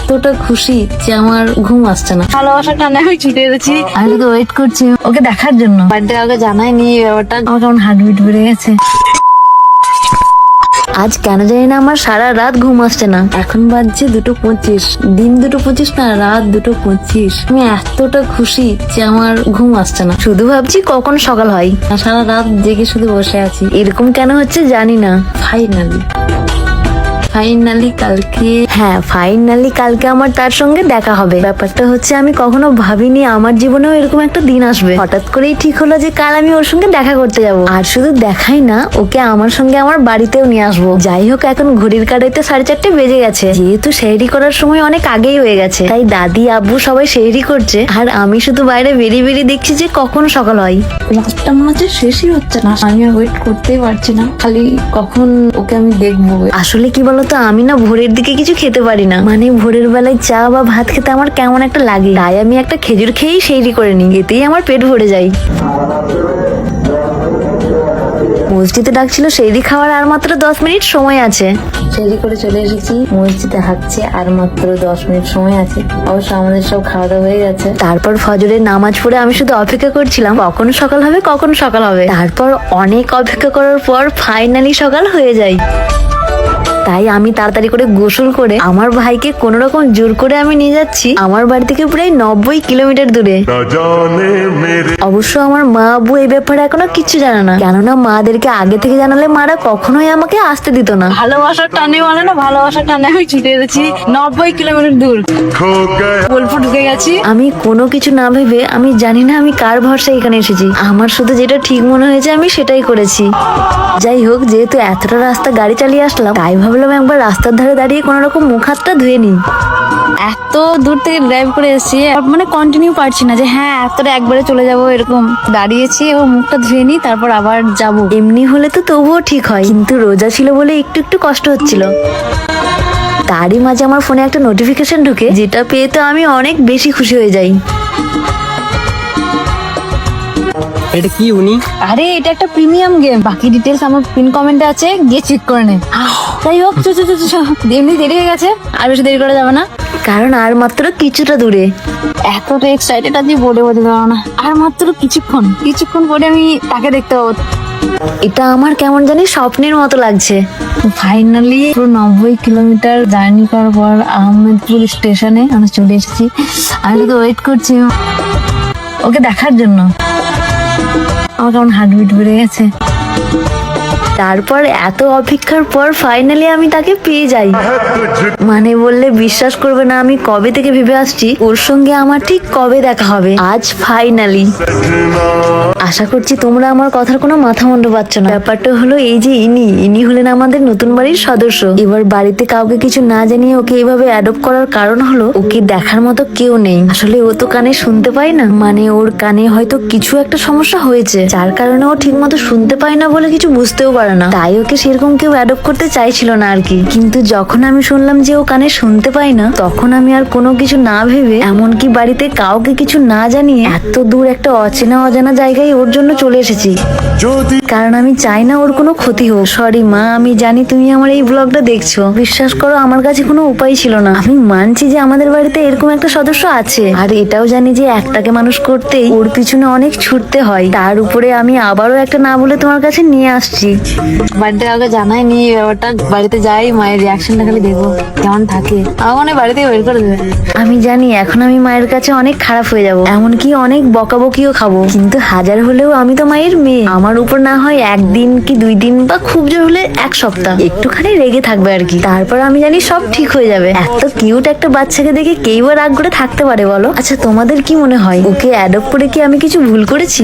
এতটা খুশি যে আমার ঘুম আসছে না। ভালোবাসার টানে আমি ছুটে এসেছি, আমি তো ওয়েট করছি ওকে দেখার জন্য। বাড়িতে কাউকে জানাইনি এই ব্যাপারটা, আমার কেমন হার্টবিট বেড়ে গেছে। আজ কেন জানি না আমার সারা রাত ঘুম আসছে না। এখন বাজছে 2:25, দিন 2:25 না, রাত 2:25। আমি এতটা খুশি যে আমার ঘুম আসছে না, শুধু ভাবছি কখন সকাল হয়। সারা রাত জেগে শুধু বসে আছি। এরকম কেন হচ্ছে জানি না। ফাইনালি কালকে আমার তার সঙ্গে দেখা হবে। ব্যাপারটা হচ্ছে আমি কখনো ভাবিনি আমার জীবনেও এরকম একটা দিন আসবে। হঠাৎ করেই ঠিক হলো যে কাল আমি ওর সঙ্গে দেখা করতে যাব। আর শুধু দেখাই না, ওকে আমার সঙ্গে আমার বাড়িতেও নিয়ে আসবো। যাই হোক, এখন ঘড়ির কাঁটাতে 4:30 বেজে গেছে। যেহেতু সেহরি করার সময় অনেক আগেই হয়ে গেছে, তাই দাদি আব্বু সবাই সেহরি করছে, আর আমি শুধু বাইরে বেরিয়ে দেখছি যে কখন সকাল হয়। রাতটা মনে হচ্ছে শেষই হচ্ছে না। আমি আর ওয়েট করতেই পারছি না, খালি কখন ওকে আমি দেখবো। আসলে কি বলতো, আমি না ভোরের দিকে কিছু খেতে পারি না। মানে ভোরের বেলায় চা বা ভাত খেতে আমার কেমন একটা লাগে। তাই আমি একটা খেজুর খেয়েই সেহরি করে নিই, এতেই আমার পেট ভরে যায়। মসজিদে ডাকছিল সেহরি খাওয়ার আর মাত্র 10 মিনিট সময় আছে। সেহরি করে চলে এসেছি, মসজিদে হাঁটছে আর মাত্র 10 মিনিট সময় আছে। অবশ্য আমাদের সব খাওয়া দাওয়া হয়ে গেছে। তারপর ফজরের নামাজ পড়ে আমি শুধু অপেক্ষা করছিলাম কখন সকাল হবে। তারপর অনেক অপেক্ষা করার পর ফাইনালি সকাল হয়ে যায়। তাই আমি তাড়াতাড়ি করে গোসল করে আমার ভাইকে কোন রকম জোর করে আমি নিয়ে যাচ্ছি আমার বাড়ি থেকে প্রায় 90 কিলোমিটার দূরে। অবশ্য আমার মা আব্বু এই ব্যাপারে এখনো কিচ্ছু জানে না, কেননা মাদেরকে আগে থেকে জানালে মারা কখনোই আমাকে আসতে দিত না। ভালোবাসার টানে আমি ছুটে এসেছি 90 কিলোমিটার দূর, বোলপুর ঢুকে গেছি। আমি কোনো কিছু না ভেবে, আমি জানি না আমি কার ভরসায় এখানে এসেছি। আমার শুধু যেটা ঠিক মনে হয়েছে আমি সেটাই করেছি। যাই হোক, যেহেতু এতটা রাস্তা গাড়ি চালিয়ে আসলাম, তাই ভাবলাম একবার রাস্তার ধারে দাঁড়িয়ে কোনো রকম মুখ হাতটা ধুয়ে নিই। এত দূর থেকে ড্রাইভ করে এসেছি, মানে কন্টিনিউ পারছি না যে হ্যাঁ এতটা একবারে চলে যাব। এরকম দাঁড়িয়েছি ও মুখটা ধুয়ে নিই, তারপর আবার যাব। এমনি হলে তো তবুও ঠিক হয়, কিন্তু রোজা ছিল বলে একটু কষ্ট হচ্ছিল। তারই মাঝে আমার ফোনে একটা নোটিফিকেশন ঢুকে, যেটা পেয়ে তো আমি অনেক বেশি খুশি হয়ে যাই। এটা কি উনি? আরে এটা একটা প্রিমিয়াম গেম, বাকি ডিটেলস আমার পিন কমেন্টে আছে, গিয়ে চেক করে নে। যাই হোক, এমনি দেরি হয়ে গেছে, আর বেশি দেরি করা যাবে না, কারণ আর মাত্র কিছুটা দূরে। এতটা এক্সাইটেড আছি বলে বোঝাতে পারবো না। আর মাত্র কিছুক্ষণ পরে আমি তাকে দেখতে পাবো। এটা আমার কেমন জানি স্বপ্নের মতো লাগছে। ফাইনালি পুরো 90 কিলোমিটার জার্নি করার পর আহমেদপুর স্টেশনে আমরা চলে এসেছি। আমি তো ওয়েট করছি ওকে দেখার জন্য। আমার কেমন হার্টবিট বেড়ে গেছে। তারপর এত অপেক্ষার পর ফাইনালি আমি তাকে পেয়ে যাই। মানে বললে বিশ্বাস করবে না, আমি কবে থেকে ভেবে আসছি ওর সঙ্গে আমার ঠিক কবে দেখা হবে। আজ ফাইনালি। আশা করছি তোমরা আমার কথার কোনো মাথা মুন্ড পাচ্ছ না। ব্যাপারটা হলো এই যে ইনি হলেন আমাদের নতুন বাড়ির সদস্য। এবার বাড়িতে কাউকে কিছু না জানিয়ে ওকে এইভাবে অ্যাডপ্ট করার কারণ হলো ওকে দেখার মতো কেউ নেই। আসলে ও তো কানে শুনতে পায় না, মানে ওর কানে হয়তো কিছু একটা সমস্যা হয়েছে, যার কারণে ও ঠিক মতো শুনতে পায় না বলে কিছু বুঝতেও পারে না। তাই ওকে সেরকম কেউ অ্যাডপ্ট করতে চাইছিল না আর কি। কিন্তু যখন আমি শুনলাম যে ও কানে শুনতে পায় না, তখন আমি আর কোনো কিছু না ভেবে, এমনকি বাড়িতে কাউকে কিছু না জানিয়ে এত দূর একটা অজানা জায়গায় ওর জন্য চলে এসেছি। কারণ আমি চাই না ওর কোনো ক্ষতি হোক। সরি মা, আমি জানি তুমি আমার এই ব্লগটা দেখছো। বিশ্বাস করো, আমার কাছে কোনো উপায় ছিল না। আমি মানছি যে আমাদের বাড়িতে এরকম একটা সদস্য আছে, আর এটাও জানি যে একটাকে মানুষ করতেই ওর পিছনে অনেক ছুটতে হয়। তার উপরে আমি আবারও একটা না বলে তোমার কাছে নিয়ে আসছি। বাড়িতে কাউকে জানাইনি ব্যাপারটা। বাড়িতে যাই, মায়ের রিয়াকশনটা খালি দেখবো কেমন থাকে। আমার মনে হয় বাড়িতে বের করে দেবে। আমি জানি এখন আমি মায়ের কাছে অনেক খারাপ হয়ে যাব, এমনকি অনেক বকাবকিও খাবো, কিন্তু হাজার হলেও আমি তো মায়ের মেয়ে। আমার উপর না হয় 1 দিন কি 2 দিন বা খুব জোর হলে 1 সপ্তাহ একটুখানি রেগে থাকবে আর কি। তারপর আমি জানি সব ঠিক হয়ে যাবে। এত কিউট একটা বাচ্চাকে দেখে কেই বা রাগ করে থাকতে পারে বলো? আচ্ছা তোমাদের কি মনে হয়, ওকে অ্যাডপ্ট করে কি আমি কিছু ভুল করেছি?